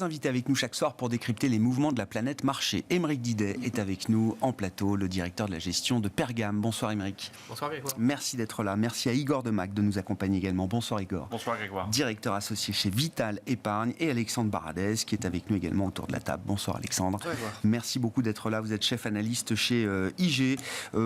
Trois invités avec nous chaque soir pour décrypter les mouvements de la planète marché. Aymeric Didet est avec nous en plateau, le directeur de la gestion de Pergame. Bonsoir Aymeric. Bonsoir Grégoire. Merci d'être là. Merci à Igor Demac de nous accompagner également. Bonsoir Igor. Bonsoir Grégoire. Directeur associé chez Vital Épargne, et Alexandre Baradez qui est avec nous également autour de la table. Bonsoir Alexandre. Bonsoir Grégoire. Merci beaucoup d'être là. Vous êtes chef analyste chez IG.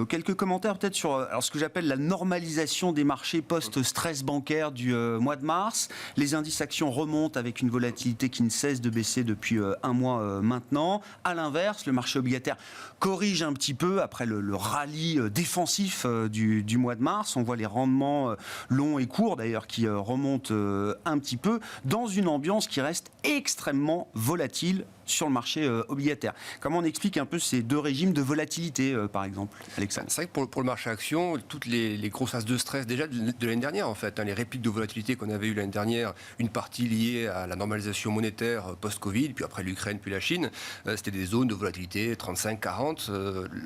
Quelques commentaires peut-être sur alors, ce que j'appelle la normalisation des marchés post-stress bancaire du mois de mars. Les indices actions remontent avec une volatilité qui ne cesse de baisser depuis un mois maintenant. À l'inverse, le marché obligataire corrige un petit peu après le rallye défensif du mois de mars. On voit les rendements longs et courts d'ailleurs qui remontent un petit peu dans une ambiance qui reste extrêmement volatile sur le marché obligataire. Comment on explique un peu ces deux régimes de volatilité, par exemple, Alexandre? C'est vrai que pour le marché action, toutes les grosses phases de stress déjà de l'année dernière, en fait, les répliques de volatilité qu'on avait eues l'année dernière, une partie liée à la normalisation monétaire post-Covid, puis après l'Ukraine, puis la Chine, c'était des zones de volatilité 35-40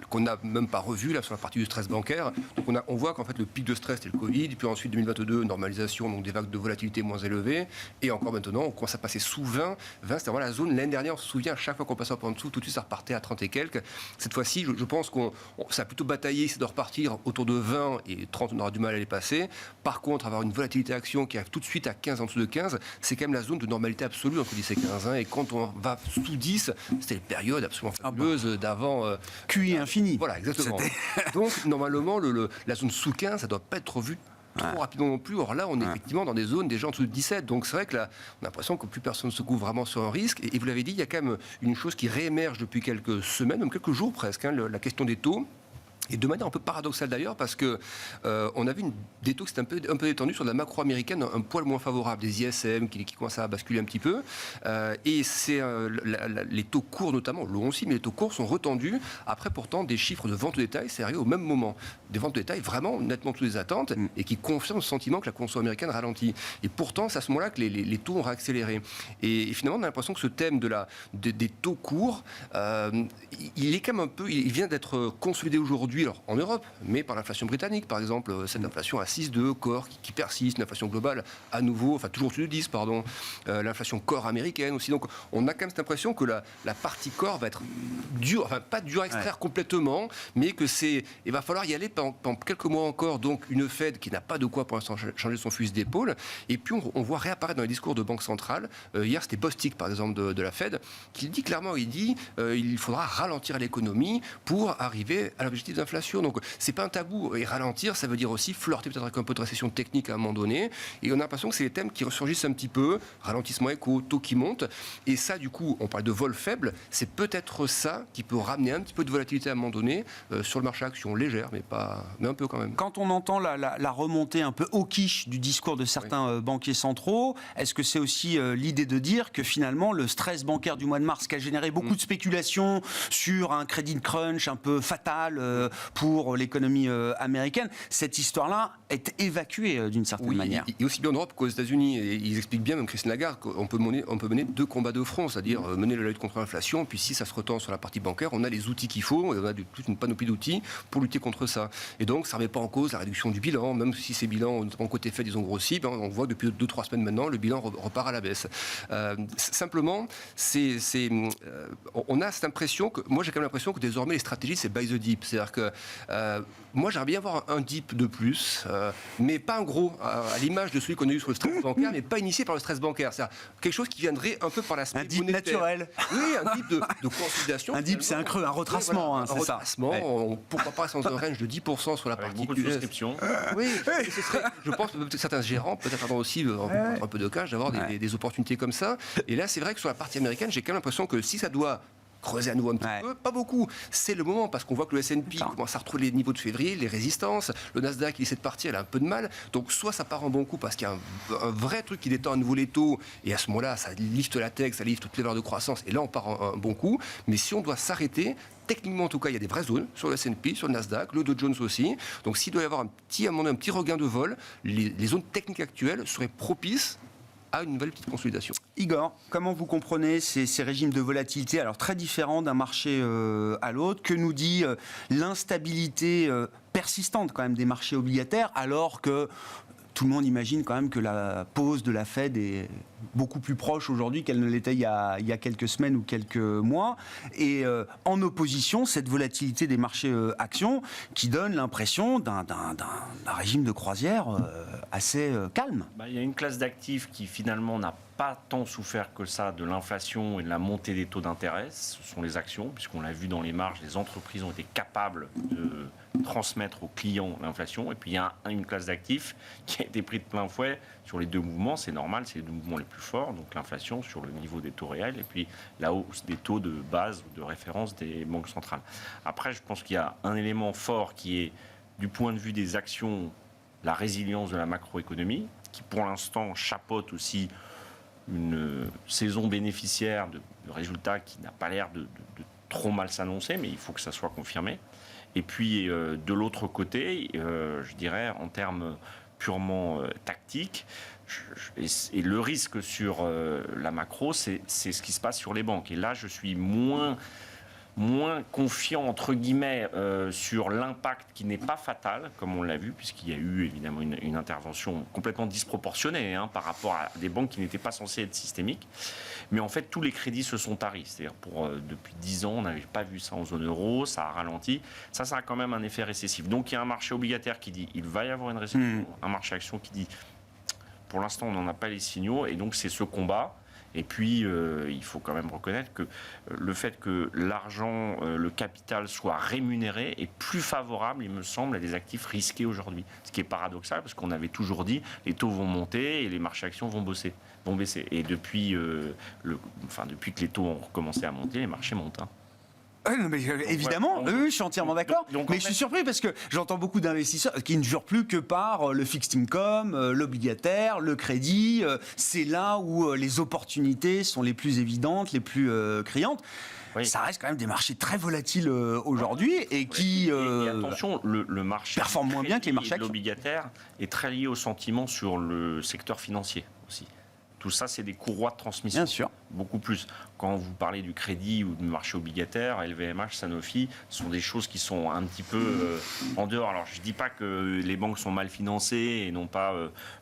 qu'on n'a même pas revues là sur la partie du stress bancaire. Donc on voit qu'en fait le pic de stress c'était le Covid, puis ensuite 2022 normalisation, donc des vagues de volatilité moins élevées, et encore maintenant on commence à passer sous 20. 20 c'était vraiment la zone l'année dernière. On se souvient, à chaque fois qu'on passait en dessous, tout de suite ça repartait à 30 et quelques. Cette fois-ci, je pense ça a plutôt bataillé, c'est de repartir autour de 20 et 30, on aura du mal à les passer. Par contre, avoir une volatilité action qui arrive tout de suite à 15 en dessous de 15, c'est quand même la zone de normalité absolue entre 10 et 15. Et quand on va sous 10, c'était les périodes absolument fabuleuses d'avant. QI infini. Voilà, exactement. Donc, normalement, la zone sous 15, ça ne doit pas être revue trop rapidement non plus. Or là, on est effectivement dans des zones déjà en dessous de 17. Donc c'est vrai que là, on a l'impression que plus personne ne se couvre vraiment sur un risque. Et vous l'avez dit, il y a quand même une chose qui réémerge depuis quelques semaines, même quelques jours presque, la question des taux. Et de manière un peu paradoxale d'ailleurs, parce que on a vu des taux qui étaient un peu détendus sur la macro américaine, un poil moins favorable, des ISM qui commencent à basculer un petit peu. Et c'est les taux courts notamment, longs aussi, mais les taux courts sont retendus après pourtant des chiffres de vente au détail, c'est arrivé au même moment. Des ventes de détail vraiment nettement sous les attentes et qui confirment le sentiment que la consommation américaine ralentit. Et pourtant, c'est à ce moment-là que les taux ont réaccéléré. Et finalement, on a l'impression que ce thème des taux courts, il est quand même un peu, il vient d'être consolidé aujourd'hui. Alors, en Europe, mais par l'inflation britannique, par exemple, cette inflation à 6,2 corps qui persiste, l'inflation globale à nouveau, enfin toujours au-dessus de 10, pardon, l'inflation corps américaine aussi. Donc on a quand même cette impression que la partie corps va être dure, enfin pas dure à extraire complètement, mais que il va falloir y aller pendant quelques mois encore. Donc une Fed qui n'a pas de quoi pour l'instant changer son fusil d'épaule. Et puis on voit réapparaître dans les discours de banque centrale. Hier c'était Bostic par exemple de la Fed qui dit clairement, il faudra ralentir l'économie pour arriver à l'objectif d'inflation. Donc c'est pas un tabou. Et ralentir, ça veut dire aussi flirter peut-être avec un peu de récession technique à un moment donné. Et on a l'impression que c'est les thèmes qui ressurgissent un petit peu. Ralentissement éco, taux qui monte. Et ça, du coup, on parle de vol faible. C'est peut-être ça qui peut ramener un petit peu de volatilité à un moment donné sur le marché action légère, mais un peu quand même. Quand on entend la remontée un peu hawkish du discours de certains banquiers centraux, est-ce que c'est aussi l'idée de dire que finalement le stress bancaire du mois de mars qui a généré beaucoup de spéculations sur un crédit crunch un peu fatal pour l'économie américaine, cette histoire-là est évacuée d'une certaine manière. Et aussi bien en Europe qu'aux États-Unis. Et ils expliquent bien, même Christine Lagarde, qu'on peut mener deux combats de front, c'est-à-dire mener la lutte contre l'inflation, puis si ça se retend sur la partie bancaire, on a les outils qu'il faut, on a toute une panoplie d'outils pour lutter contre ça. Et donc, ça ne remet pas en cause la réduction du bilan, même si ces bilans, notamment côté Fed, ils ont grossi, on voit depuis 2-3 semaines maintenant, le bilan repart à la baisse. Simplement, on a cette impression que, moi j'ai quand même l'impression que désormais les stratégies, c'est buy the dip. C'est-à-dire que moi j'aimerais bien avoir un dip de plus, mais pas un gros, à l'image de celui qu'on a eu sur le stress bancaire, mais pas initié par le stress bancaire. C'est-à-dire quelque chose qui viendrait un peu par la un dip monétaire. Naturel. Oui, un dip de consolidation. Un dip, c'est un creux, un retracement, voilà, c'est ça. Un retracement, pourquoi pas dans un range de 10% sur la avec partie beaucoup de souscriptions. Oui, ce serait, je pense que certains gérants, peut-être avant aussi un peu de cash, d'avoir des opportunités comme ça. Et là, c'est vrai que sur la partie américaine, j'ai quand même l'impression que si ça doit creuser à nouveau un petit peu, pas beaucoup. C'est le moment, parce qu'on voit que le S&P commence à retrouver les niveaux de février, les résistances, le Nasdaq, il essaie de partir, il a un peu de mal, donc soit ça part en bon coup, parce qu'il y a un vrai truc qui détend à nouveau les taux, et à ce moment-là, ça lifte la tech, ça lifte toutes les valeurs de croissance, et là, on part en bon coup, mais si on doit s'arrêter, techniquement, en tout cas, il y a des vraies zones sur le S&P, sur le Nasdaq, le Dow Jones aussi, donc s'il doit y avoir un petit regain de vol, les zones techniques actuelles seraient propices à une nouvelle petite consolidation. Igor, comment vous comprenez ces régimes de volatilité, alors très différents d'un marché à l'autre? Que nous dit l'instabilité persistante quand même des marchés obligataires, alors que tout le monde imagine quand même que la pause de la Fed est beaucoup plus proche aujourd'hui qu'elle ne l'était il y a quelques semaines ou quelques mois. Et en opposition, cette volatilité des marchés actions qui donne l'impression d'un régime de croisière assez calme. Il y a une classe d'actifs qui finalement n'a pas tant souffert que ça de l'inflation et de la montée des taux d'intérêt. Ce sont les actions, puisqu'on l'a vu dans les marges, les entreprises ont été capables de transmettre aux clients l'inflation. Et puis il y a une classe d'actifs qui a été prise de plein fouet sur les deux mouvements. C'est normal, c'est les deux mouvements les plus forts. Donc l'inflation sur le niveau des taux réels et puis la hausse des taux de base ou de référence des banques centrales. Après, je pense qu'il y a un élément fort qui est, du point de vue des actions, la résilience de la macroéconomie, qui pour l'instant chapeaute aussi une saison bénéficiaire de résultats qui n'a pas l'air de trop mal s'annoncer, mais il faut que ça soit confirmé. Et puis, de l'autre côté, je dirais, en termes purement tactiques, et le risque sur la macro, c'est ce qui se passe sur les banques. Et là, je suis moins confiant, entre guillemets, sur l'impact qui n'est pas fatal, comme on l'a vu, puisqu'il y a eu évidemment une intervention complètement disproportionnée par rapport à des banques qui n'étaient pas censées être systémiques. Mais en fait, tous les crédits se sont taris. C'est-à-dire, depuis 10 ans, on n'avait pas vu ça en zone euro, ça a ralenti. Ça a quand même un effet récessif. Donc, il y a un marché obligataire qui dit il va y avoir une récession, un marché action qui dit pour l'instant, on n'en a pas les signaux, et donc c'est ce combat. Et puis, il faut quand même reconnaître que le fait que l'argent, le capital soit rémunéré est plus favorable, il me semble, à des actifs risqués aujourd'hui. Ce qui est paradoxal, parce qu'on avait toujours dit les taux vont monter et les marchés actions vont baisser. Et depuis, depuis que les taux ont recommencé à monter, les marchés montent. Mais évidemment, oui, je suis entièrement d'accord. Mais je suis surpris parce que j'entends beaucoup d'investisseurs qui ne jurent plus que par le fixed income, l'obligataire, le crédit. C'est là où les opportunités sont les plus évidentes, les plus criantes. Oui. Ça reste quand même des marchés très volatiles aujourd'hui et qui et attention, le marché performe moins bien que les marchés actions. L'obligataire est très lié au sentiment sur le secteur financier aussi. Tout ça, c'est des courroies de transmission. Bien sûr. Beaucoup plus. Quand vous parlez du crédit ou du marché obligataire, LVMH, Sanofi, ce sont des choses qui sont un petit peu en dehors. Alors, je ne dis pas que les banques sont mal financées et n'ont pas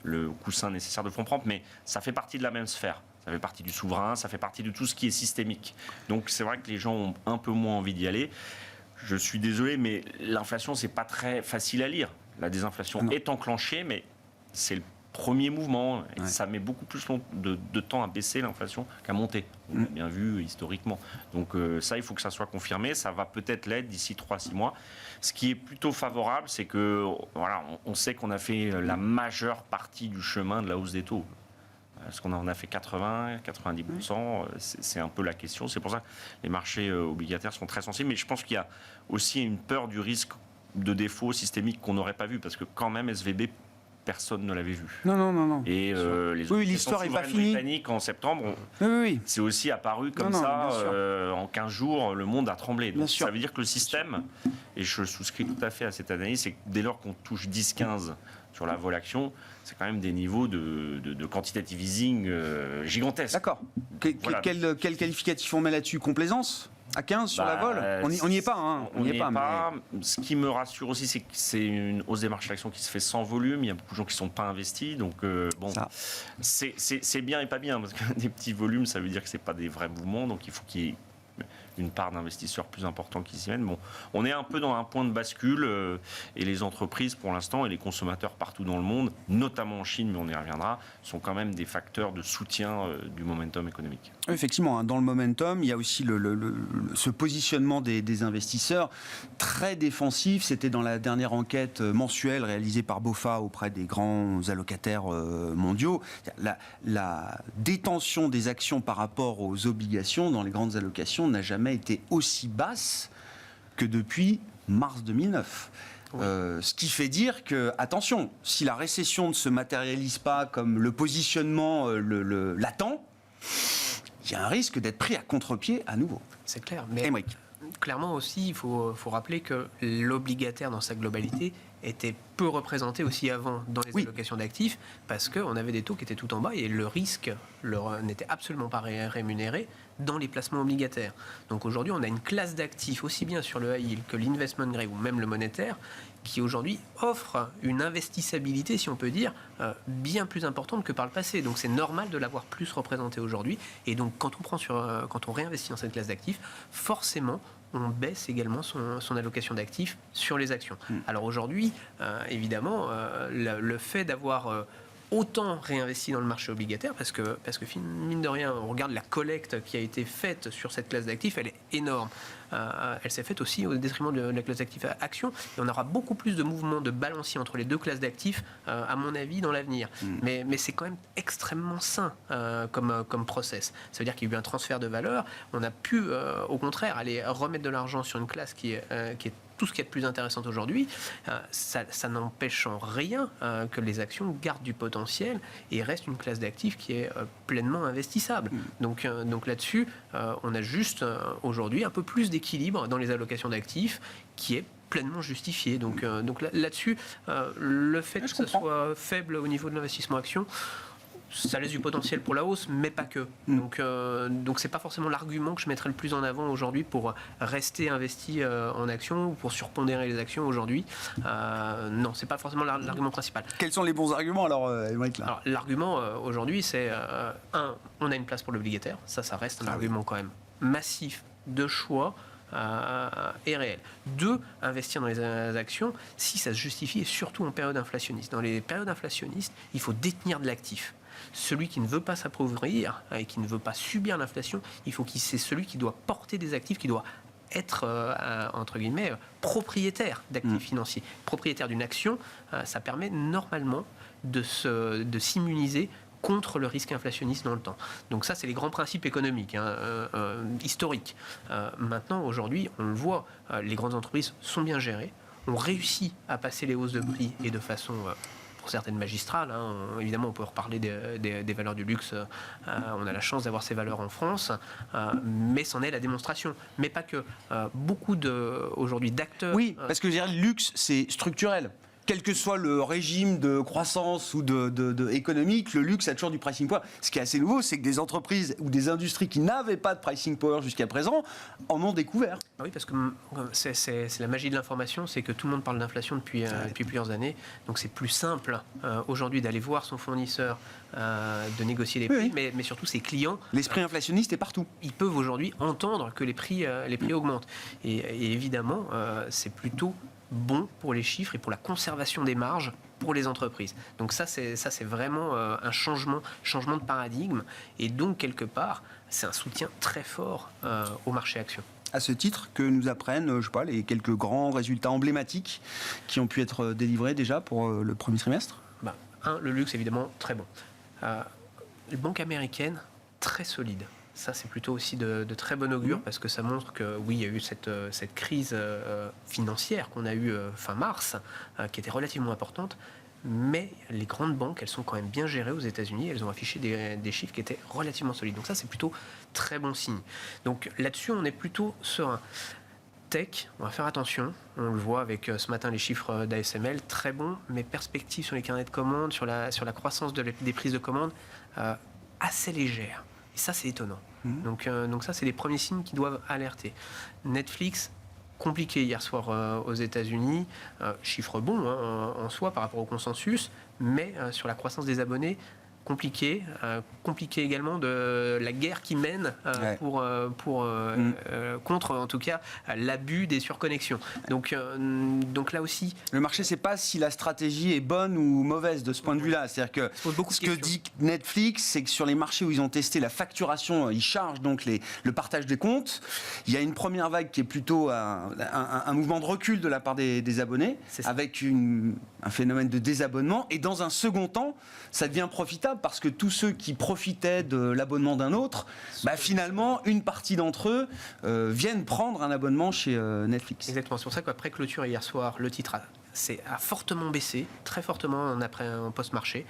le coussin nécessaire de fonds propres, mais ça fait partie de la même sphère. Ça fait partie du souverain, ça fait partie de tout ce qui est systémique. Donc, c'est vrai que les gens ont un peu moins envie d'y aller. Je suis désolé, mais l'inflation, ce n'est pas très facile à lire. La désinflation est enclenchée, mais c'est le premier mouvement, et ça met beaucoup plus de temps à baisser l'inflation qu'à monter. On l'a bien vu historiquement. Donc ça, il faut que ça soit confirmé. Ça va peut-être l'être d'ici 3-6 mois. Ce qui est plutôt favorable, c'est que voilà, on sait qu'on a fait la majeure partie du chemin de la hausse des taux. Est-ce qu'on en a fait 80, 90%? C'est un peu la question. C'est pour ça que les marchés obligataires sont très sensibles. Mais je pense qu'il y a aussi une peur du risque de défaut systémique qu'on n'aurait pas vu. Parce que quand même, SVB, personne ne l'avait vu. Non. Et l'histoire n'est pas finie. Britanniques en septembre, c'est aussi apparu comme en 15 jours, le monde a tremblé. Donc, ça veut dire que le système, et je souscris tout à fait à cette analyse, c'est que dès lors qu'on touche 10-15 sur la vol action, c'est quand même des niveaux de quantitative easing gigantesques. D'accord. Quel qualificatif on met là-dessus? Complaisance à 15 sur la vol? On n'y est pas. On n'y est pas. Mais... Ce qui me rassure aussi, c'est que c'est une hausse des marchés d'actions qui se fait sans volume. Il y a beaucoup de gens qui ne sont pas investis. Donc, c'est bien et pas bien. Parce que des petits volumes, ça veut dire que ce n'est pas des vrais mouvements. Donc, il faut qu'il y ait une part d'investisseurs plus importants qui s'y mènent. Bon, on est un peu dans un point de bascule et les entreprises, pour l'instant, et les consommateurs partout dans le monde, notamment en Chine, mais on y reviendra, sont quand même des facteurs de soutien du momentum économique. Effectivement, dans le momentum, il y a aussi ce positionnement des investisseurs très défensif. C'était dans la dernière enquête mensuelle réalisée par BofA auprès des grands allocataires mondiaux. La détention des actions par rapport aux obligations dans les grandes allocations n'a jamais été aussi basse que depuis mars 2009. Ce qui fait dire que, attention, si la récession ne se matérialise pas comme le positionnement l'attend, il y a un risque d'être pris à contre-pied à nouveau. C'est clair. Mais clairement aussi, il faut rappeler que l'obligataire dans sa globalité était peu représenté aussi avant dans les allocations d'actifs parce qu'on avait des taux qui étaient tout en bas et le risque n'était absolument pas rémunéré dans les placements obligataires. Donc aujourd'hui, on a une classe d'actifs, aussi bien sur le high yield que l'investment grade ou même le monétaire, qui aujourd'hui offre une investissabilité, si on peut dire, bien plus importante que par le passé. Donc c'est normal de l'avoir plus représenté aujourd'hui. Et donc quand on réinvestit dans cette classe d'actifs, forcément, on baisse également son allocation d'actifs sur les actions. Alors aujourd'hui, évidemment, le fait d'avoir autant réinvesti dans le marché obligataire, parce que mine de rien, on regarde la collecte qui a été faite sur cette classe d'actifs, elle est énorme. Elle s'est faite aussi au détriment de la classe d'actifs actions, et on aura beaucoup plus de mouvements de balancier entre les deux classes d'actifs, à mon avis, dans l'avenir. Mais c'est quand même extrêmement sain comme process. Ça veut dire qu'il y a eu un transfert de valeur. On a pu, au contraire, aller remettre de l'argent sur une classe qui est tout ce qui est de plus intéressant aujourd'hui. Ça n'empêche en rien que les actions gardent du potentiel et restent une classe d'actifs qui est pleinement investissable. Donc là-dessus, on a juste aujourd'hui un peu plus d'équilibre dans les allocations d'actifs qui est pleinement justifié. Donc là-dessus, le fait que ce soit faible au niveau de l'investissement action, ça laisse du potentiel pour la hausse, mais pas que. Donc c'est pas forcément l'argument que je mettrais le plus en avant aujourd'hui pour rester investi en actions ou pour surpondérer les actions aujourd'hui. Non, c'est pas forcément l'argument principal. Quels sont les bons arguments alors, Émeric, là ? Alors, l'argument aujourd'hui, c'est on a une place pour l'obligataire. Ça reste un argument quand même massif de choix. Est réel. 2, investir dans les actions si ça se justifie, et surtout en période inflationniste. Dans les périodes inflationnistes, il faut détenir de l'actif. Celui qui ne veut pas s'appauvrir et qui ne veut pas subir l'inflation, c'est celui qui doit porter des actifs, qui doit être, entre guillemets, propriétaire d'actifs financiers. Propriétaire d'une action, ça permet normalement de s'immuniser contre le risque inflationniste dans le temps. Donc ça, c'est les grands principes économiques, historiques. Maintenant, aujourd'hui, on le voit, les grandes entreprises sont bien gérées, on réussit à passer les hausses de prix et de façon, pour certaines magistrales, évidemment, on peut reparler des valeurs du luxe, on a la chance d'avoir ces valeurs en France, mais c'en est la démonstration. Mais pas que. Beaucoup aujourd'hui d'acteurs... Oui, parce que je dirais, le luxe, c'est structurel. Quel que soit le régime de croissance ou de économique, le luxe a toujours du pricing power. Ce qui est assez nouveau, c'est que des entreprises ou des industries qui n'avaient pas de pricing power jusqu'à présent en ont découvert. Oui, parce que c'est la magie de l'information, c'est que tout le monde parle d'inflation depuis plusieurs années. Donc c'est plus simple aujourd'hui d'aller voir son fournisseur, de négocier les prix, mais surtout ses clients. L'esprit inflationniste est partout. Ils peuvent aujourd'hui entendre que les prix augmentent. Et évidemment, c'est plutôt bon pour les chiffres et pour la conservation des marges pour les entreprises. Donc ça c'est vraiment un changement de paradigme, et donc quelque part c'est un soutien très fort au marché actions. À ce titre, que nous apprennent, les quelques grands résultats emblématiques qui ont pu être délivrés déjà pour le premier trimestre ? Le luxe évidemment très bon. Les banques américaines très solides. Ça, c'est plutôt aussi de très bon augure, parce que ça montre que, oui, il y a eu cette crise financière qu'on a eue fin mars, qui était relativement importante, mais les grandes banques, elles sont quand même bien gérées aux États-Unis, elles ont affiché des chiffres qui étaient relativement solides. Donc ça, c'est plutôt très bon signe. Donc là-dessus, on est plutôt serein. Tech, on va faire attention, on le voit avec ce matin les chiffres d'ASML, très bons, mais perspectives sur les carnets de commandes, sur la croissance des prises de commandes, assez légères. Et ça, c'est étonnant. Donc ça, c'est les premiers signes qui doivent alerter. Netflix, compliqué hier soir aux États-Unis. Chiffre bon en soi par rapport au consensus, mais sur la croissance des abonnés, compliqué également de la guerre qui mène contre, en tout cas, l'abus des surconnexions. Donc là aussi... Le marché ne sait pas si la stratégie est bonne ou mauvaise de ce point de vue-là. C'est-à-dire que ce que dit Netflix, c'est que sur les marchés où ils ont testé la facturation, ils chargent donc le partage des comptes. Il y a une première vague qui est plutôt un mouvement de recul de la part des abonnés, avec un phénomène de désabonnement. Et dans un second temps, ça devient profitable, parce que tous ceux qui profitaient de l'abonnement d'un autre, finalement, une partie d'entre eux viennent prendre un abonnement chez Netflix. Exactement, c'est pour ça qu'après clôture hier soir, le titre a a fortement baissé, très fortement en post-marché.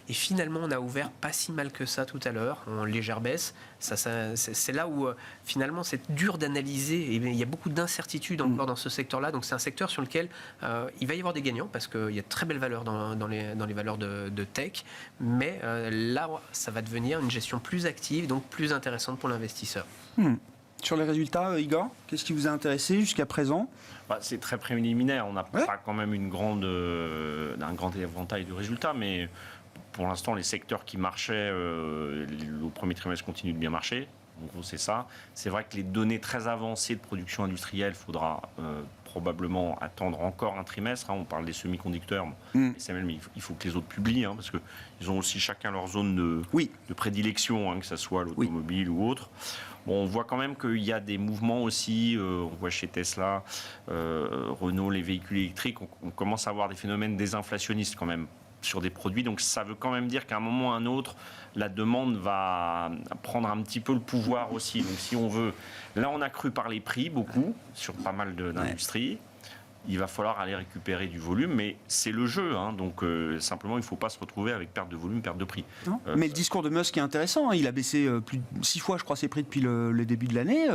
Et finalement, on a ouvert pas si mal que ça tout à l'heure, en légère baisse. C'est là où, finalement, c'est dur d'analyser. Et il y a beaucoup d'incertitudes encore dans ce secteur-là. Donc, c'est un secteur sur lequel il va y avoir des gagnants, parce qu'il y a de très belles valeurs dans les valeurs de tech. Mais là, ça va devenir une gestion plus active, donc plus intéressante pour l'investisseur. Sur les résultats, Igor, qu'est-ce qui vous a intéressé jusqu'à présent ? C'est très préliminaire. On n'a pas quand même un grand éventail de résultats, mais pour l'instant, les secteurs qui marchaient au premier trimestre continuent de bien marcher. En gros, c'est ça. C'est vrai que les données très avancées de production industrielle, il faudra probablement attendre encore un trimestre. On parle des semi-conducteurs. Mais il faut que les autres publient, parce qu'ils ont aussi chacun leur zone de prédilection, que ce soit l'automobile ou autre. Bon, on voit quand même qu'il y a des mouvements aussi. On voit chez Tesla, Renault, les véhicules électriques. On commence à avoir des phénomènes désinflationnistes quand même sur des produits. Donc ça veut quand même dire qu'à un moment ou à un autre, la demande va prendre un petit peu le pouvoir aussi. Donc si on veut... Là, on a cru par les prix beaucoup sur pas mal d'industries. Il va falloir aller récupérer du volume, mais c'est le jeu. Donc simplement, il ne faut pas se retrouver avec perte de volume, perte de prix. Mais le discours de Musk est intéressant. Il a baissé plus de 6 fois, je crois, ses prix depuis le début de l'année.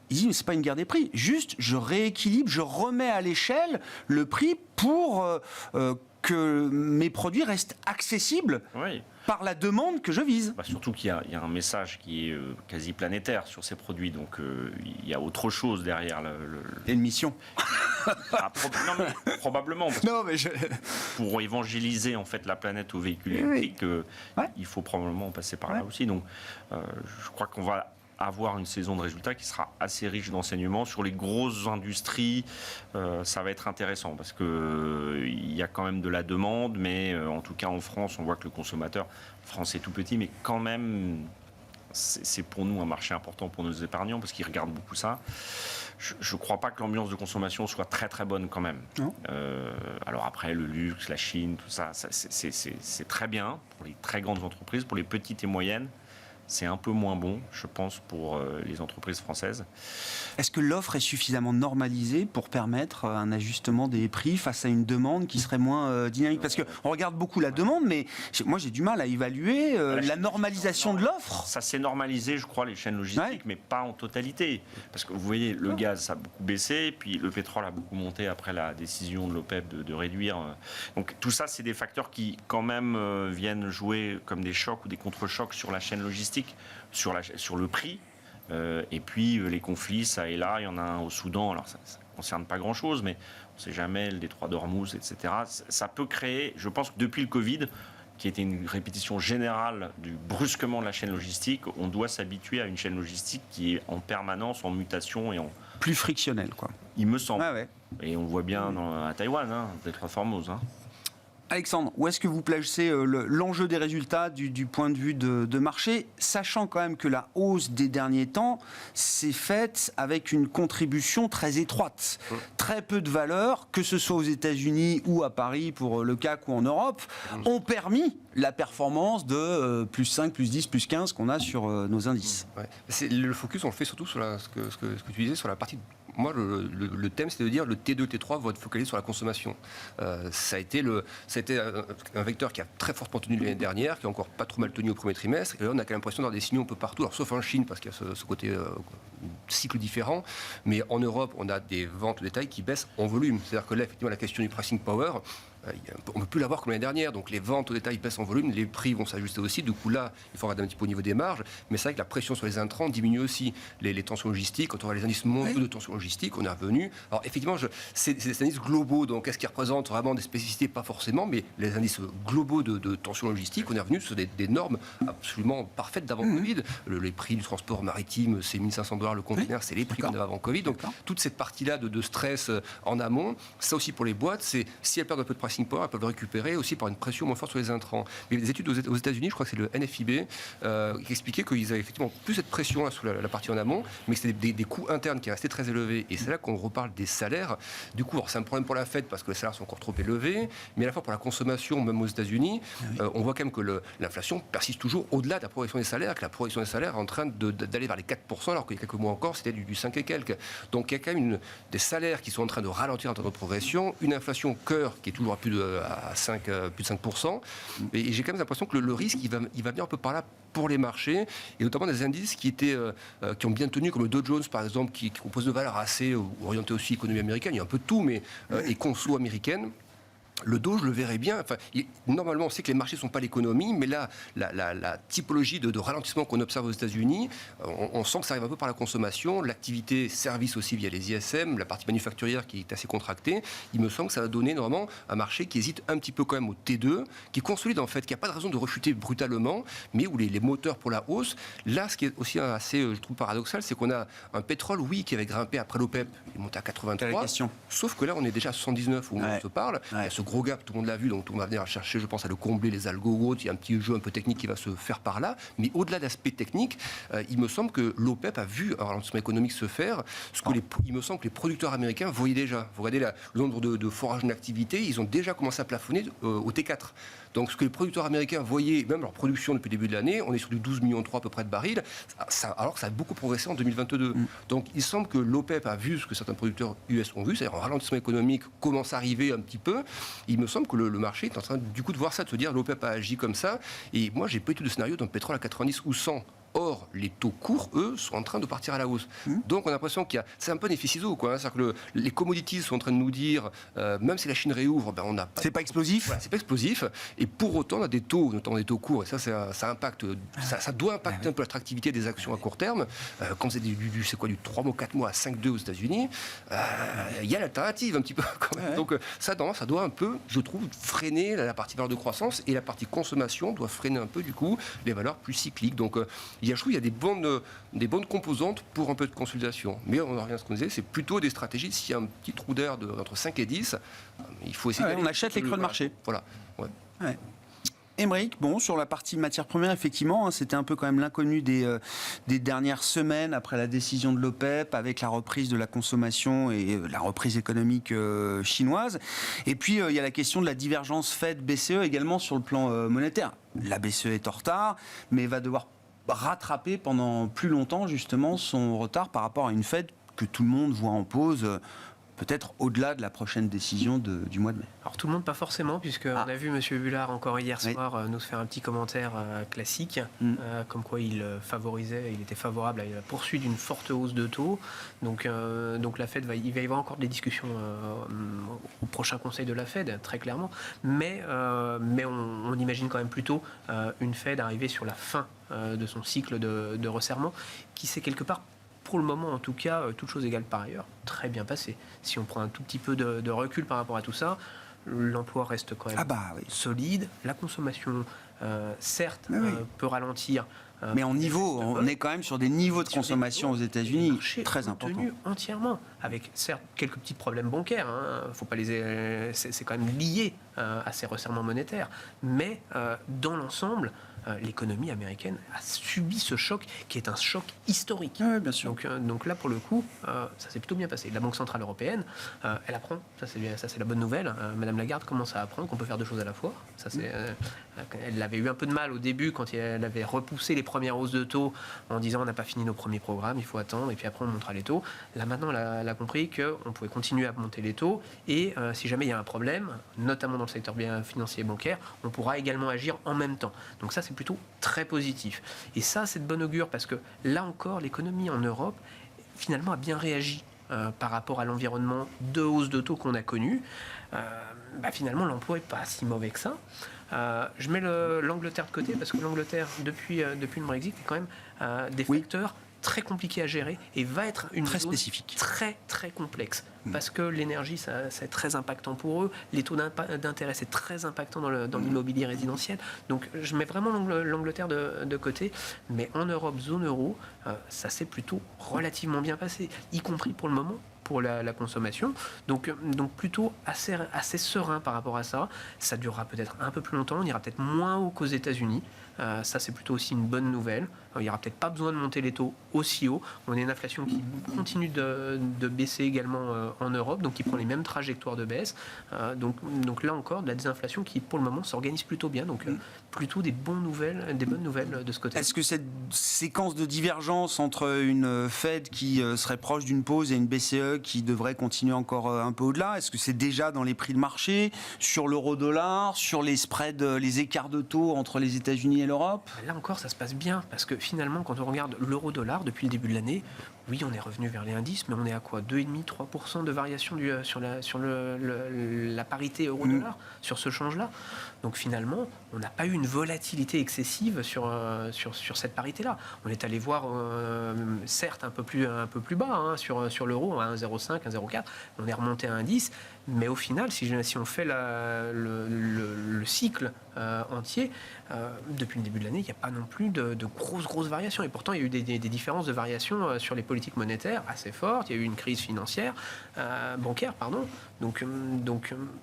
Il dit, c'est pas une guerre des prix. Juste, je rééquilibre, je remets à l'échelle le prix pour que mes produits restent accessibles par la demande que je vise. Surtout qu'il y a un message qui est quasi planétaire sur ces produits. Donc il y a autre chose derrière. Et une mission. Probablement. Pour évangéliser en fait la planète aux véhicules électriques, il faut probablement passer par là aussi. Donc je crois qu'on va avoir une saison de résultats qui sera assez riche d'enseignements sur les grosses industries. Ça va être intéressant parce que il y a quand même de la demande, mais en tout cas en France, on voit que le consommateur français est tout petit, mais quand même c'est pour nous un marché important pour nos épargnants parce qu'ils regardent beaucoup ça. Je ne crois pas que l'ambiance de consommation soit très très bonne quand même. Alors après, le luxe, la Chine, tout ça, c'est très bien pour les très grandes entreprises, pour les petites et moyennes. C'est un peu moins bon, je pense, pour les entreprises françaises. Est-ce que l'offre est suffisamment normalisée pour permettre un ajustement des prix face à une demande qui serait moins dynamique ? Parce qu'on regarde beaucoup la demande, mais moi j'ai du mal à évaluer la normalisation de l'offre. Ça s'est normalisé, je crois, les chaînes logistiques, mais pas en totalité. Parce que vous voyez, le gaz, ça a beaucoup baissé, puis le pétrole a beaucoup monté après la décision de l'OPEP de réduire. Donc tout ça, c'est des facteurs qui, quand même, viennent jouer comme des chocs ou des contre-chocs sur la chaîne logistique. Sur le prix, et puis les conflits, ça et là, il y en a un au Soudan, alors ça ne concerne pas grand-chose, mais on ne sait jamais, le détroit d'Ormuz, etc. Ça peut créer, je pense que depuis le Covid, qui était une répétition générale du brusquement de la chaîne logistique, on doit s'habituer à une chaîne logistique qui est en permanence, en mutation et en... Plus frictionnelle, quoi. Il me semble. Et on le voit bien à Taïwan, détroit Formose. Alexandre, où est-ce que vous placez l'enjeu des résultats du point de vue de marché, sachant quand même que la hausse des derniers temps s'est faite avec une contribution très étroite. Très peu de valeurs, que ce soit aux États-Unis ou à Paris pour le CAC ou en Europe, ont permis la performance de plus 5, plus 10, plus 15 qu'on a sur nos indices. Le focus, on le fait surtout sur ce que tu disais, sur la partie... Moi, le thème, c'est de dire le T2, T3 va être focalisé sur la consommation. Ça a été un vecteur qui a très fortement tenu l'année dernière, qui a encore pas trop mal tenu au premier trimestre. Et là, on a quand même l'impression d'avoir des signaux un peu partout, alors, sauf en Chine, parce qu'il y a ce côté cycle différent. Mais en Europe, on a des ventes au détail qui baissent en volume. C'est-à-dire que là, effectivement, la question du pricing power, on ne peut plus l'avoir comme l'année dernière. Donc les ventes au détail baissent en volume, les prix vont s'ajuster aussi. Du coup, là, il faut regarder un petit peu au niveau des marges. Mais c'est vrai que la pression sur les intrants diminue aussi. Les tensions logistiques, quand on voit les indices mondiaux de tensions logistiques, on est revenu. Alors effectivement, c'est des indices globaux. Donc est-ce qu'ils représentent vraiment des spécificités? Pas forcément. Mais les indices globaux de tensions logistiques, on est revenu sur des normes absolument parfaites d'avant Covid. Les prix du transport maritime, c'est $1 500 le conteneur, c'est les prix qu'on avait avant Covid. Donc toute cette partie-là de stress en amont, ça aussi pour les boîtes, c'est si elles perdent un peu de pricing pricing power, elles peuvent le récupérer aussi par une pression moins forte sur les intrants. Mais les études aux États-Unis, je crois que c'est le NFIB, qui expliquait qu'ils avaient effectivement plus cette pression là, sur la partie en amont, mais que c'était des coûts internes qui restaient très élevés. Et c'est là qu'on reparle des salaires. Du coup, c'est un problème pour la Fed parce que les salaires sont encore trop élevés, mais à la fois pour la consommation, même aux États-Unis, on voit quand même que l'inflation persiste toujours au-delà de la progression des salaires, que la progression des salaires est en train d'aller vers les 4%, alors qu'il y a quelques mois encore, c'était du 5 et quelques. Donc il y a quand même des salaires qui sont en train de ralentir en termes de progression, une inflation cœur qui est toujours à plus de 5%. Et j'ai quand même l'impression que le risque, il va venir un peu par là pour les marchés, et notamment des indices qui ont bien tenu, comme le Dow Jones par exemple, qui compose de valeurs assez orientées aussi économie américaine, il y a un peu de tout, mais et conso américaine. Le Dow, je le verrais bien. Enfin, normalement, on sait que les marchés ne sont pas l'économie, mais là, la typologie de ralentissement qu'on observe aux États-Unis, on sent que ça arrive un peu par la consommation, l'activité service aussi via les ISM, la partie manufacturière qui est assez contractée. Il me semble que ça va donner normalement un marché qui hésite un petit peu quand même au T2, qui consolide en fait, qui n'a pas de raison de rechuter brutalement, mais où les moteurs pour la hausse. Là, ce qui est aussi assez, je trouve, paradoxal, c'est qu'on a un pétrole, oui, qui avait grimpé après l'OPEP, il monte à 83. Sauf que là, on est déjà à 79 où on se parle. Il y a ce gros gap, tout le monde l'a vu, donc on va venir chercher, je pense, à le combler, les algos ou autres. Il y a un petit jeu un peu technique qui va se faire par là. Mais au-delà d'aspect technique, il me semble que l'OPEP a vu un ralentissement économique se faire. Il me semble que les producteurs américains voyaient déjà. Vous regardez le nombre de forages d'activité, ils ont déjà commencé à plafonner au T4. Donc ce que les producteurs américains voyaient, même leur production depuis le début de l'année, on est sur du 12,3 millions à peu près de barils, alors que ça a beaucoup progressé en 2022. Donc il semble que l'OPEP a vu ce que certains producteurs US ont vu, c'est-à-dire un ralentissement économique commence à arriver un petit peu. Il me semble que le marché est en train du coup de voir ça, de se dire l'OPEP a agi comme ça. Et moi, j'ai pas eu tout de scénario d'un pétrole à 90 ou 100. Or, les taux courts, eux, sont en train de partir à la hausse. Donc, on a l'impression c'est un peu des ciseaux, quoi. Hein. C'est-à-dire que les commodities sont en train de nous dire, même si la Chine réouvre, on n'a pas. C'est pas explosif. Voilà, c'est pas explosif. Et pour autant, on a des taux, notamment des taux courts. Et ça impacte, ça doit impacter un peu l'attractivité des actions à court terme. Quand c'est du 3 mois, 4 mois à 5,2 aux États-Unis, il y a l'alternative un petit peu. Quand même. Donc, ça doit un peu, je trouve, freiner la partie valeur de croissance, et la partie consommation doit freiner un peu, du coup, les valeurs plus cycliques. Donc, je trouve qu'il y a des bonnes composantes pour un peu de consolidation. Mais on en revient à ce qu'on disait, c'est plutôt des stratégies. S'il y a un petit trou d'air entre 5 et 10, il faut essayer on achète les creux de marché. Voilà. Émeric, sur la partie matières premières, effectivement, c'était un peu quand même l'inconnu des dernières semaines après la décision de l'OPEP, avec la reprise de la consommation et la reprise économique chinoise. Et puis, il y a la question de la divergence Fed-BCE également sur le plan monétaire. La BCE est en retard, mais va devoir rattraper pendant plus longtemps justement son retard par rapport à une Fed que tout le monde voit en pause, peut-être au-delà de la prochaine décision du mois de mai. Alors tout le monde pas forcément, puisqu'on a vu M. Bullard encore hier soir nous faire un petit commentaire classique, comme quoi il était favorable à la poursuite d'une forte hausse de taux. Donc la Fed, il va y avoir encore des discussions au prochain conseil de la Fed, très clairement. Mais on imagine quand même plutôt une Fed arriver sur la fin de son cycle de resserrement, qui s'est quelque part, pour le moment en tout cas, toute chose égale par ailleurs, très bien passé. Si on prend un tout petit peu de recul par rapport à tout ça, l'emploi reste quand même solide. La consommation, certes, peut ralentir. Mais on est quand même sur des niveaux de consommation aux États-Unis très importants. Entièrement, avec certes quelques petits problèmes bancaires. Faut pas c'est quand même lié à ces resserrements monétaires. Mais dans l'ensemble, l'économie américaine a subi ce choc qui est un choc historique. Oui, bien sûr. Donc là, pour le coup, ça s'est plutôt bien passé. La Banque Centrale Européenne, elle apprend, ça c'est la bonne nouvelle. Madame Lagarde commence à apprendre qu'on peut faire deux choses à la fois. Elle avait eu un peu de mal au début quand elle avait repoussé les premières hausses de taux en disant on n'a pas fini nos premiers programmes, il faut attendre, et puis après on montera les taux. Là maintenant, elle a compris qu'on pouvait continuer à monter les taux, et si jamais il y a un problème, notamment dans le secteur financier et bancaire, on pourra également agir en même temps. Donc ça, c'est plutôt très positif. Et ça, c'est de bon augure, parce que là encore, l'économie en Europe, finalement, a bien réagi par rapport à l'environnement de hausse de taux qu'on a connu. Finalement, l'emploi n'est pas si mauvais que ça. Je mets l'Angleterre de côté, parce que l'Angleterre, depuis le Brexit, est quand même des facteurs très compliqués à gérer, et va être une très zone spécifique, très très complexe, parce que l'énergie, c'est très impactant pour eux, les taux d'intérêt, c'est très impactant dans l'immobilier résidentiel. Donc je mets vraiment l'Angleterre de côté, mais en Europe, zone euro, ça s'est plutôt relativement bien passé, y compris pour le moment pour la consommation. Donc plutôt assez serein par rapport à ça. Ça durera peut-être un peu plus longtemps, on ira peut-être moins haut qu'aux États-Unis. Ça, c'est plutôt aussi une bonne nouvelle. Il n'y aura peut-être pas besoin de monter les taux aussi haut. On a une inflation qui continue de baisser également en Europe, donc qui prend les mêmes trajectoires de baisse. Donc là encore, de la désinflation qui, pour le moment, s'organise plutôt bien. Donc plutôt des bonnes nouvelles de ce côté. Est-ce que cette séquence de divergence entre une Fed qui serait proche d'une pause et une BCE qui devrait continuer encore un peu au-delà, est-ce que c'est déjà dans les prix de marché, sur l'euro-dollar, sur les spreads, les écarts de taux entre les États-Unis et l'Europe? Là encore, ça se passe bien, parce que finalement, quand on regarde l'euro-dollar depuis le début de l'année, oui, on est revenu vers les indices, mais on est à quoi, 2,5-3% de variation sur la parité euro-dollar, sur ce change-là. Donc finalement, on n'a pas eu une volatilité excessive sur cette parité-là. On est allé voir, certes, un peu plus bas sur l'euro, à 1,05, 1,04. On est remonté à 1,10. Mais au final, si on fait le cycle entier, depuis le début de l'année, il n'y a pas non plus de grosses variations. Et pourtant, il y a eu des différences de variation sur les politiques monétaires assez fortes. Il y a eu une crise financière, bancaire, pardon. Donc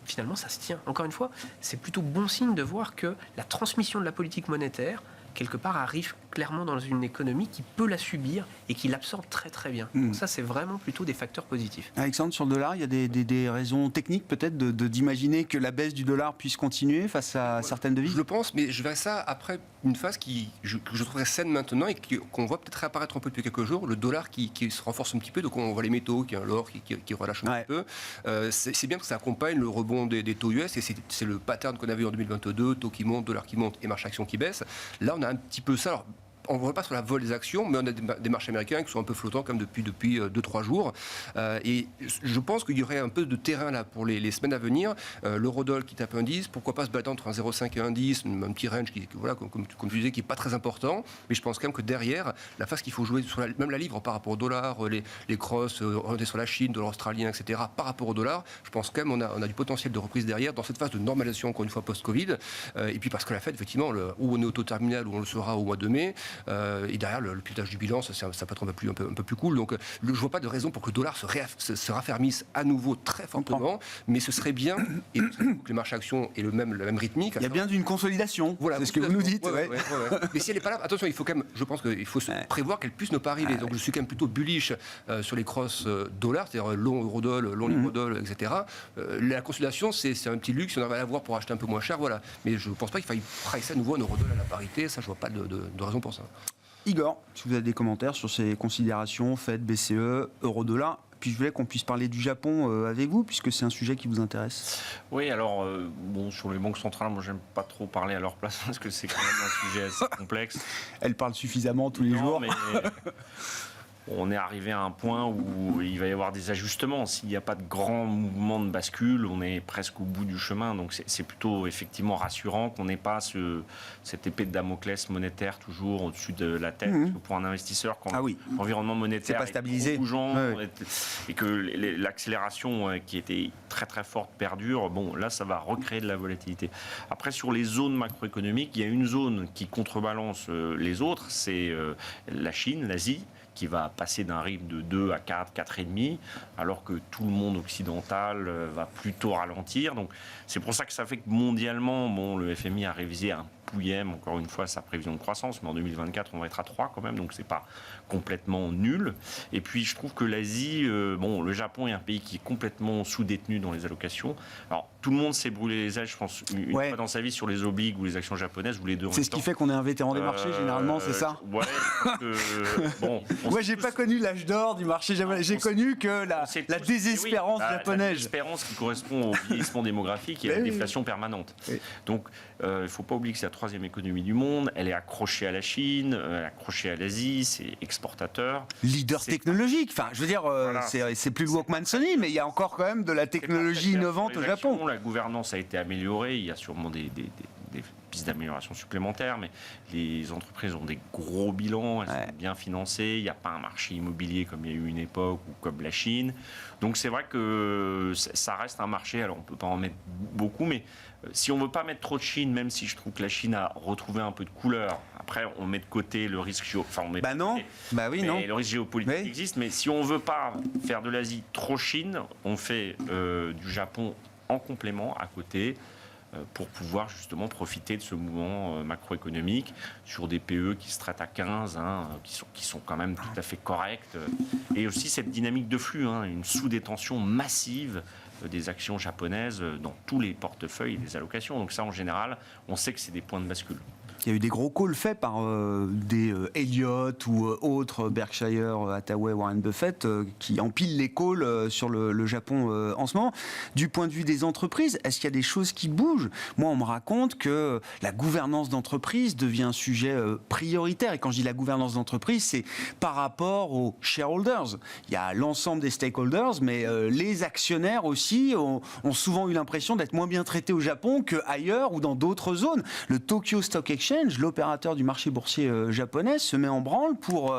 finalement, ça se tient. Encore une fois, c'est plutôt bon signe de voir que la transmission de la politique monétaire, quelque part, arrive clairement dans une économie qui peut la subir et qui l'absorbe très très bien. Donc ça, c'est vraiment plutôt des facteurs positifs. Alexandre, sur le dollar, il y a des raisons techniques peut-être d'imaginer que la baisse du dollar puisse continuer face à certaines devises? Je le pense, mais je verrai ça après une phase que je trouverais saine maintenant et qu'on voit peut-être réapparaître un peu depuis quelques jours, le dollar qui se renforce un petit peu, donc on voit les métaux, l'or qui relâche un petit peu. C'est bien que ça accompagne le rebond des taux US, et c'est le pattern qu'on avait en 2022, taux qui monte, dollar qui monte et marché action qui baisse. Là, on a un petit peu ça. Alors, on ne voit pas sur la vol des actions, mais on a des marchés américains qui sont un peu flottants comme depuis 2-3 jours. Et je pense qu'il y aurait un peu de terrain là pour les semaines à venir. L'eurodoll qui tape un 10, pourquoi pas se battre entre un 0,5 et un 10, un petit range qui, voilà, comme tu disais, qui n'est pas très important. Mais je pense quand même que derrière, la phase qu'il faut jouer sur même la livre par rapport au dollar, les crosses orientés sur la Chine, dollar australien, etc., par rapport au dollar, je pense quand même on a du potentiel de reprise derrière dans cette phase de normalisation, encore une fois, post-Covid. Et puis parce que la Fed, effectivement, où on est au taux terminal, où on le sera au mois de mai, et derrière le pilotage du bilan, ça peut être un peu plus cool. Donc je ne vois pas de raison pour que le dollar se raffermisse à nouveau très fortement, mais ce serait bien, et que les marchés actions aient la même rythmique. Il y a bien d'une consolidation, voilà, c'est ce que vous nous dites. Ouais. Mais si elle n'est pas là, attention, il faut quand même, je pense qu'il faut se prévoir qu'elle puisse ne pas arriver. Donc je suis quand même plutôt bullish sur les crosses dollars, c'est-à-dire long eurodoll, long libra-doll, etc. La consolidation, c'est un petit luxe, on arrive à l'avoir pour acheter un peu moins cher, voilà. Mais je ne pense pas qu'il faille pricer à nouveau un eurodoll à la parité, ça je ne vois pas de raison pour ça. Igor, si vous avez des commentaires sur ces considérations, Fed, BCE, euro-dollar, puis je voulais qu'on puisse parler du Japon avec vous, puisque c'est un sujet qui vous intéresse. Oui, alors, sur les banques centrales, moi, j'aime pas trop parler à leur place, parce que c'est quand même un sujet assez complexe. Elles parlent suffisamment tous les jours. Mais on est arrivé à un point où il va y avoir des ajustements. S'il n'y a pas de grand mouvement de bascule, on est presque au bout du chemin. Donc c'est plutôt effectivement rassurant qu'on n'ait pas cette épée de Damoclès monétaire toujours au-dessus de la tête. Parce que pour un investisseur, quand l'environnement monétaire pas stabilisé, est bougeant, et que l'accélération qui était très très forte perdure, bon, là ça va recréer de la volatilité. Après, sur les zones macroéconomiques, il y a une zone qui contrebalance les autres, c'est la Chine, l'Asie, qui va passer d'un rythme de 2 à 4, 4,5, alors que tout le monde occidental va plutôt ralentir. Donc c'est pour ça que ça fait que mondialement, le FMI a révisé un pouillème, encore une fois, sa prévision de croissance, mais en 2024, on va être à 3 quand même, donc c'est pas complètement nul. Et puis je trouve que l'Asie, le Japon est un pays qui est complètement sous-détenu dans les allocations. Alors tout le monde s'est brûlé les ailes, je pense, une fois dans sa vie sur les obligs ou les actions japonaises, ou les deux. C'est ce qui fait qu'on est un vétéran des marchés, généralement, c'est ça? Ouais, Moi, j'ai pas connu l'âge d'or du marché japonais. J'ai connu que la désespérance japonaise. La désespérance qui correspond au vieillissement démographique et à la déflation permanente. Oui. Donc, il ne faut pas oublier que c'est la troisième économie du monde. Elle est accrochée à la Chine, accrochée à l'Asie, c'est exportateur. Leader technologique. Enfin, je veux dire, c'est plus Walkman Sony, mais il y a encore quand même de la technologie innovante au Japon. La gouvernance a été améliorée. Il y a sûrement des pistes d'amélioration supplémentaires, mais les entreprises ont des gros bilans, elles sont bien financées, il n'y a pas un marché immobilier comme il y a eu une époque ou comme la Chine. Donc c'est vrai que ça reste un marché, alors on ne peut pas en mettre beaucoup, mais si on ne veut pas mettre trop de Chine, même si je trouve que la Chine a retrouvé un peu de couleur, Après, on met de côté le risque non. le risque géopolitique Oui. existe, mais si on ne veut pas faire de l'Asie trop Chine, on fait du Japon en complément à côté pour pouvoir justement profiter de ce mouvement macroéconomique sur des PE qui se traitent à 15, qui sont quand même tout à fait corrects. Et aussi cette dynamique de flux, une sous-détention massive des actions japonaises dans tous les portefeuilles et des allocations. Donc ça, en général, on sait que c'est des points de bascule. Il y a eu des gros calls faits par des Elliott ou autres, Berkshire, Hathaway, Warren Buffett, qui empilent les calls sur le Japon en ce moment. Du point de vue des entreprises, est-ce qu'il y a des choses qui bougent ? Moi, on me raconte que la gouvernance d'entreprise devient un sujet prioritaire. Et quand je dis la gouvernance d'entreprise, c'est par rapport aux shareholders. Il y a l'ensemble des stakeholders, mais les actionnaires aussi ont souvent eu l'impression d'être moins bien traités au Japon qu'ailleurs ou dans d'autres zones. Le Tokyo Stock Exchange, l'opérateur du marché boursier japonais, se met en branle pour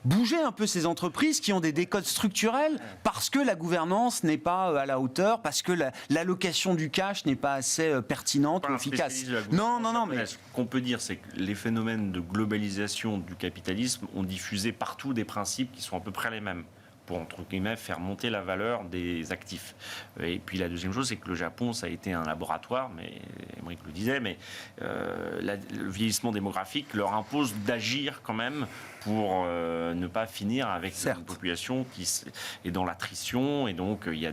bouger un peu ces entreprises qui ont des décotes structurelles parce que la gouvernance n'est pas à la hauteur, parce que l'allocation du cash n'est pas assez pertinente ou efficace. Non, mais ce qu'on peut dire, c'est que les phénomènes de globalisation du capitalisme ont diffusé partout des principes qui sont à peu près les mêmes, pour, entre guillemets, faire monter la valeur des actifs. Et puis la deuxième chose, c'est que le Japon, ça a été un laboratoire, mais Émeric le disait, mais le vieillissement démographique leur impose d'agir quand même pour ne pas finir avec une population qui est dans l'attrition, et donc il y a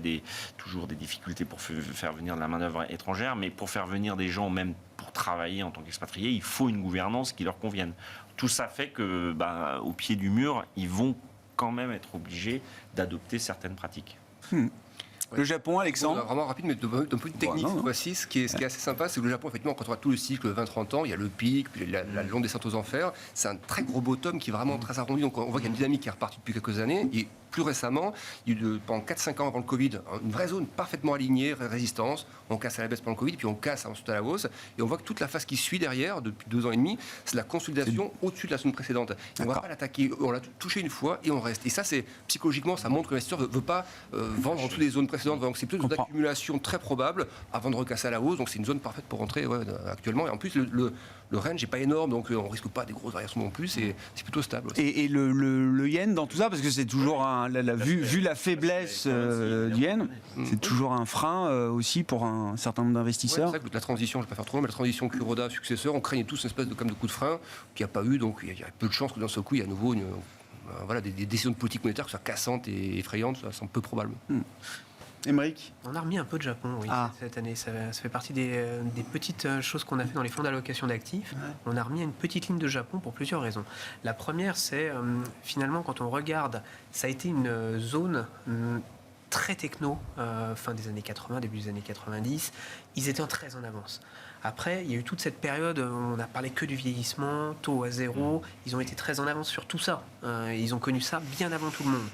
toujours des difficultés pour faire venir de la main-d'œuvre étrangère, mais pour faire venir des gens même pour travailler en tant qu'expatriés, il faut une gouvernance qui leur convienne. Tout ça fait que, au pied du mur, ils vont quand même être obligés d'adopter certaines pratiques. Le Japon, Alexandre ? Vraiment rapide, mais d'un point de vue technique, cette fois-ci, ce qui est assez sympa, c'est que le Japon, effectivement, quand on voit tout le cycle 20-30 ans, il y a le pic, puis la longue descente aux enfers. C'est un très gros bottom qui est vraiment très arrondi. Donc on voit qu'il y a une dynamique qui est repartie depuis quelques années. Et plus récemment, il y a eu pendant 4-5 ans avant le Covid, une vraie zone parfaitement alignée, résistance. On casse à la baisse pendant le Covid, puis on casse ensuite à la hausse. Et on voit que toute la phase qui suit derrière, depuis 2 ans et demi, c'est la consolidation au-dessus de la zone précédente. Et on ne va pas l'attaquer. On l'a touché une fois et on reste. Et ça, c'est psychologiquement, ça montre que l'investisseur ne veut pas vendre dans toutes les zones précédentes. Donc c'est plutôt une accumulation très probable avant de recasser à la hausse. Donc c'est une zone parfaite pour rentrer actuellement. Et en plus, le range n'est pas énorme, donc on ne risque pas des grosses variations non plus. C'est plutôt stable aussi. Et le yen dans tout ça, parce que c'est toujours vu la faiblesse du yen, c'est toujours un frein aussi pour un certain nombre d'investisseurs. C'est vrai que la transition, je ne vais pas faire trop long, mais la transition Kuroda successeur, on craignait tous une espèce de coup de frein qui n'a pas eu, donc il y a peu de chances que d'un seul coup il y a à nouveau des décisions de politique monétaire qui soient cassantes et effrayantes, ça semble peu probable. Émeric ? On a remis un peu de Japon cette année. Ça fait partie des petites choses qu'on a fait dans les fonds d'allocation d'actifs. Ouais. On a remis une petite ligne de Japon pour plusieurs raisons. La première, c'est finalement quand on regarde, ça a été une zone très techno, fin des années 80, début des années 90. Ils étaient très en avance. Après, il y a eu toute cette période où on n'a parlé que du vieillissement, taux à zéro. Ils ont été très en avance sur tout ça. Ils ont connu ça bien avant tout le monde.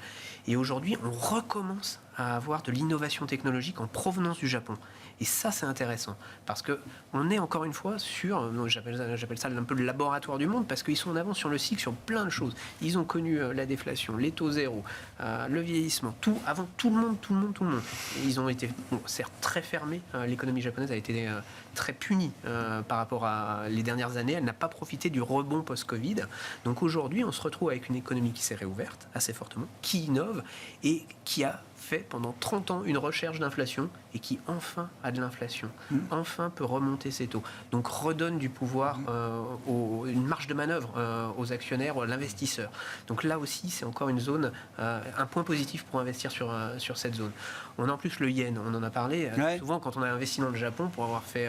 Et aujourd'hui, on recommence à avoir de l'innovation technologique en provenance du Japon. Et ça, c'est intéressant. Parce qu'on est encore une fois sur, j'appelle ça un peu le laboratoire du monde, parce qu'ils sont en avance sur le cycle, sur plein de choses. Ils ont connu la déflation, les taux zéro, le vieillissement, tout, avant tout le monde. Et ils ont été, certes, très fermés. L'économie japonaise a été très punie par rapport à les dernières années. Elle n'a pas profité du rebond post-Covid. Donc aujourd'hui, on se retrouve avec une économie qui s'est réouverte assez fortement, qui innove et qui a fait pendant 30 ans une recherche d'inflation et qui enfin a de l'inflation, enfin peut remonter ses taux. Donc redonne du pouvoir, une marge de manœuvre aux actionnaires, à l'investisseur. Donc là aussi, c'est encore une zone, un point positif pour investir sur cette zone. On a en plus le yen, on en a parlé. Souvent, quand on a investi dans le Japon, pour avoir fait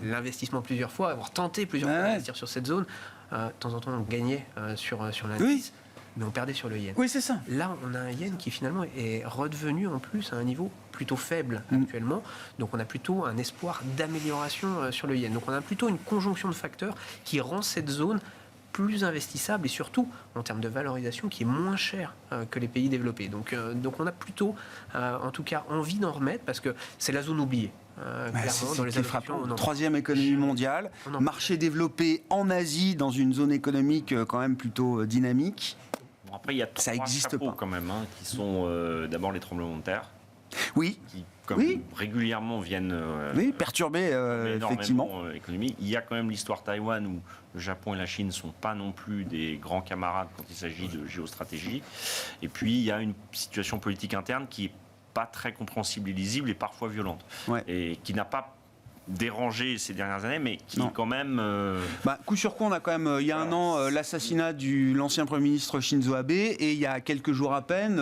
l'investissement plusieurs fois, avoir tenté plusieurs fois d'investir sur cette zone, de temps en temps, on gagnait sur l'indice. Mais on perdait sur le yen. Oui, c'est ça. Là, on a un yen qui finalement est redevenu en plus à un niveau plutôt faible actuellement. Donc on a plutôt un espoir d'amélioration sur le yen. Donc on a plutôt une conjonction de facteurs qui rend cette zone plus investissable et surtout en termes de valorisation qui est moins chère que les pays développés. Donc on a plutôt, en tout cas, envie d'en remettre parce que c'est la zone oubliée. Clairement, dans les allocations, troisième économie mondiale, marché développé en Asie dans une zone économique quand même plutôt dynamique. Après, il y a 3 chapeaux quand même, qui sont d'abord les tremblements de terre. Oui. qui comme Oui. régulièrement viennent Oui, perturbé, effectivement. énormément l'économie. Il y a quand même l'histoire Taïwan où le Japon et la Chine ne sont pas non plus des grands camarades quand il s'agit de géostratégie. Et puis il y a une situation politique interne qui n'est pas très compréhensible et lisible et parfois violente. Ouais. Et qui n'a pas dérangé ces dernières années, mais qui Non. quand même... Coup sur coup, on a quand même, il y a un an, l'assassinat de l'ancien Premier ministre Shinzo Abe, et il y a quelques jours à peine,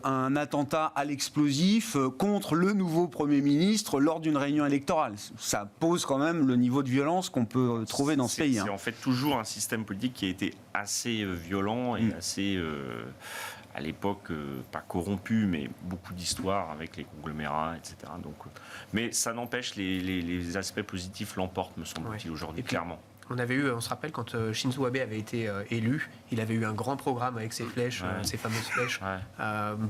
un attentat à l'explosif contre le nouveau Premier ministre lors d'une réunion électorale. Ça pose quand même le niveau de violence qu'on peut trouver dans ce pays. C'est en fait toujours un système politique qui a été assez violent et assez... à l'époque, pas corrompu, mais beaucoup d'histoires avec les conglomérats, etc. Donc, mais ça n'empêche, les aspects positifs l'emportent, me semble-t-il, aujourd'hui, clairement. On se rappelle quand Shinzo Abe avait été élu, il avait eu un grand programme avec ses flèches, ses fameuses flèches,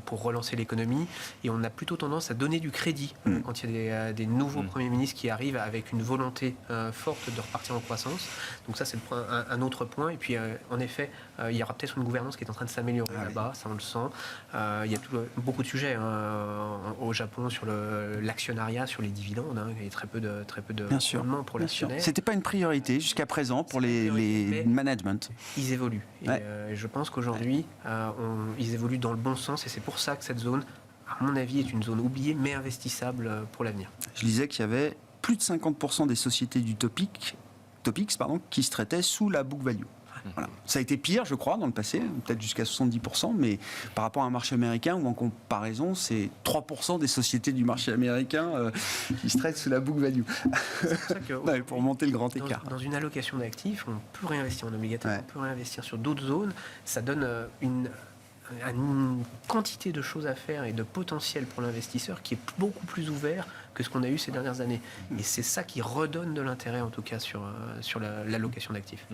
pour relancer l'économie. Et on a plutôt tendance à donner du crédit quand il y a des nouveaux premiers ministres qui arrivent avec une volonté forte de repartir en croissance. Donc ça, c'est un autre point. Et puis, en effet, il y aura peut-être une gouvernance qui est en train de s'améliorer là-bas, ça on le sent. Il y a beaucoup de sujets au Japon sur l'actionnariat, sur les dividendes. Il y a très peu de rendement pour l'actionnaire. C'était pas une priorité jusqu'à présent pour les management. Ils évoluent. Et je pense qu'aujourd'hui, ils évoluent dans le bon sens et c'est pour ça que cette zone, à mon avis, est une zone oubliée mais investissable pour l'avenir. Je disais qu'il y avait plus de 50% des sociétés du Topix qui se traitaient sous la book value. Voilà. Ça a été pire, je crois, dans le passé, peut-être jusqu'à 70%, mais par rapport à un marché américain, où en comparaison, c'est 3% des sociétés du marché américain qui se traitent sous la book value. C'est pour ça que pour monter le grand écart. Dans une allocation d'actifs, on peut réinvestir en obligataire, on peut réinvestir sur d'autres zones. Ça donne une quantité de choses à faire et de potentiel pour l'investisseur qui est beaucoup plus ouvert que ce qu'on a eu ces dernières années. Et c'est ça qui redonne de l'intérêt, en tout cas, sur l'allocation d'actifs.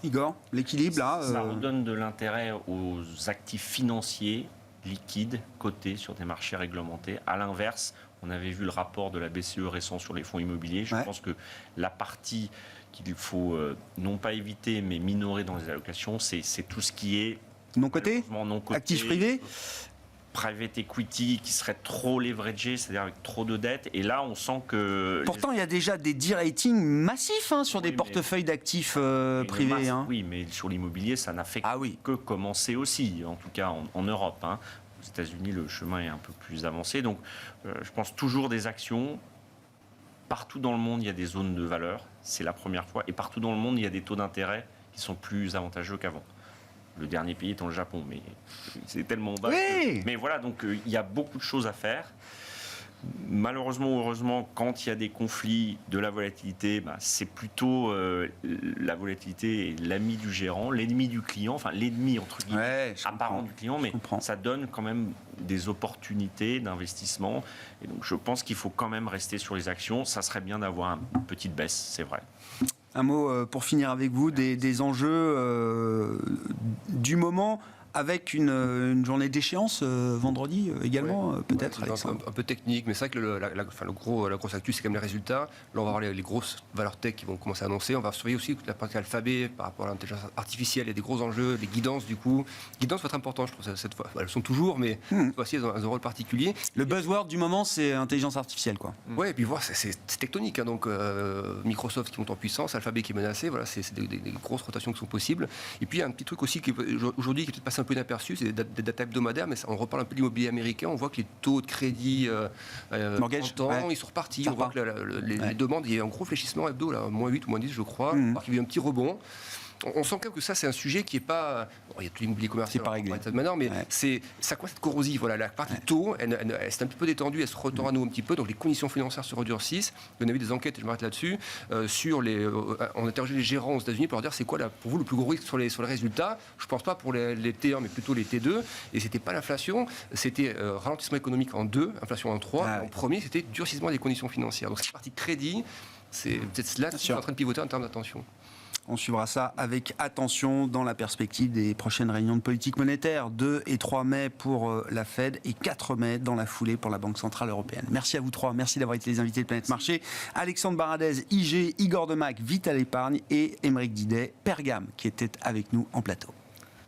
Igor, l'équilibre là Ça redonne de l'intérêt aux actifs financiers liquides cotés sur des marchés réglementés. À l'inverse, on avait vu le rapport de la BCE récent sur les fonds immobiliers. Je pense que la partie qu'il faut non pas éviter mais minorer dans les allocations, c'est tout ce qui est non coté, actifs privés, private equity qui serait trop leveragé, c'est-à-dire avec trop de dettes. Et là, on sent que... Pourtant, il y a déjà des de-rating massifs sur des portefeuilles d'actifs privés. Oui, mais sur l'immobilier, ça n'a fait que commencer aussi, en tout cas en Europe. Aux États-Unis, le chemin est un peu plus avancé. Donc, je pense toujours des actions. Partout dans le monde, il y a des zones de valeur. C'est la première fois. Et partout dans le monde, il y a des taux d'intérêt qui sont plus avantageux qu'avant. Le dernier pays étant le Japon, mais c'est tellement bas. Oui. Mais voilà, donc il y a beaucoup de choses à faire. Malheureusement ou heureusement, quand il y a des conflits, de la volatilité, c'est plutôt la volatilité est l'ami du gérant, l'ennemi du client, enfin l'ennemi entre guillemets apparent du client, mais ça donne quand même des opportunités d'investissement. Et donc je pense qu'il faut quand même rester sur les actions. Ça serait bien d'avoir une petite baisse, c'est vrai. Un mot pour finir avec vous, des enjeux du moment, avec une journée d'échéance vendredi également, peut-être. Un peu technique, mais c'est vrai que la grosse actu, c'est quand même les résultats. Là, on va voir les grosses valeurs tech qui vont commencer à annoncer. On va surveiller aussi la partie alphabet par rapport à l'intelligence artificielle. Il y a des gros enjeux, les guidances du coup. Guidance va être important, je trouve, cette fois. Elles sont toujours, mais cette fois-ci, elles ont un rôle particulier. Le buzzword du moment, c'est intelligence artificielle, quoi. Ouais, et puis voir, c'est tectonique. Donc, Microsoft qui monte en puissance, Alphabet qui est menacé. Voilà, c'est des grosses rotations qui sont possibles. Et puis, il y a un petit truc aussi qui aujourd'hui qui est peut-être passé un peu inaperçu, c'est des data hebdomadaires, mais on reparle un peu de l'immobilier américain. On voit que les taux de crédit ils sont repartis. On voit que les demandes, il y a un gros fléchissement hebdo, là, moins 8 ou moins 10, je crois, alors qu'il y a eu un petit rebond. On sent quand même que ça, c'est un sujet qui n'est pas... Bon, il y a tout l'immobilier commercial, c'est pas réglé. Maintenant, mais ça commence à être corrosif. Voilà, la partie taux, elle s'est un petit peu détendue, elle se retend à nous un petit peu, donc les conditions financières se redurcissent. On a vu des enquêtes, et je m'arrête là-dessus, on a interrogé les gérants aux États-Unis pour leur dire c'est quoi pour vous le plus gros risque sur les résultats. Je ne pense pas pour les T1, mais plutôt les T2. Et c'était pas l'inflation, c'était ralentissement économique en 2, inflation en 3. En premier, c'était durcissement des conditions financières. Donc cette partie crédit, c'est peut-être là qui est en train de pivoter en termes d'attention. On suivra ça avec attention dans la perspective des prochaines réunions de politique monétaire, 2 et 3 mai pour la Fed et 4 mai dans la foulée pour la Banque Centrale Européenne. Merci à vous trois, merci d'avoir été les invités de Planète Marché. Alexandre Baradez, IG, Igor Demac, Vital Épargne et Aymeric Didet, Pergame, qui était avec nous en plateau.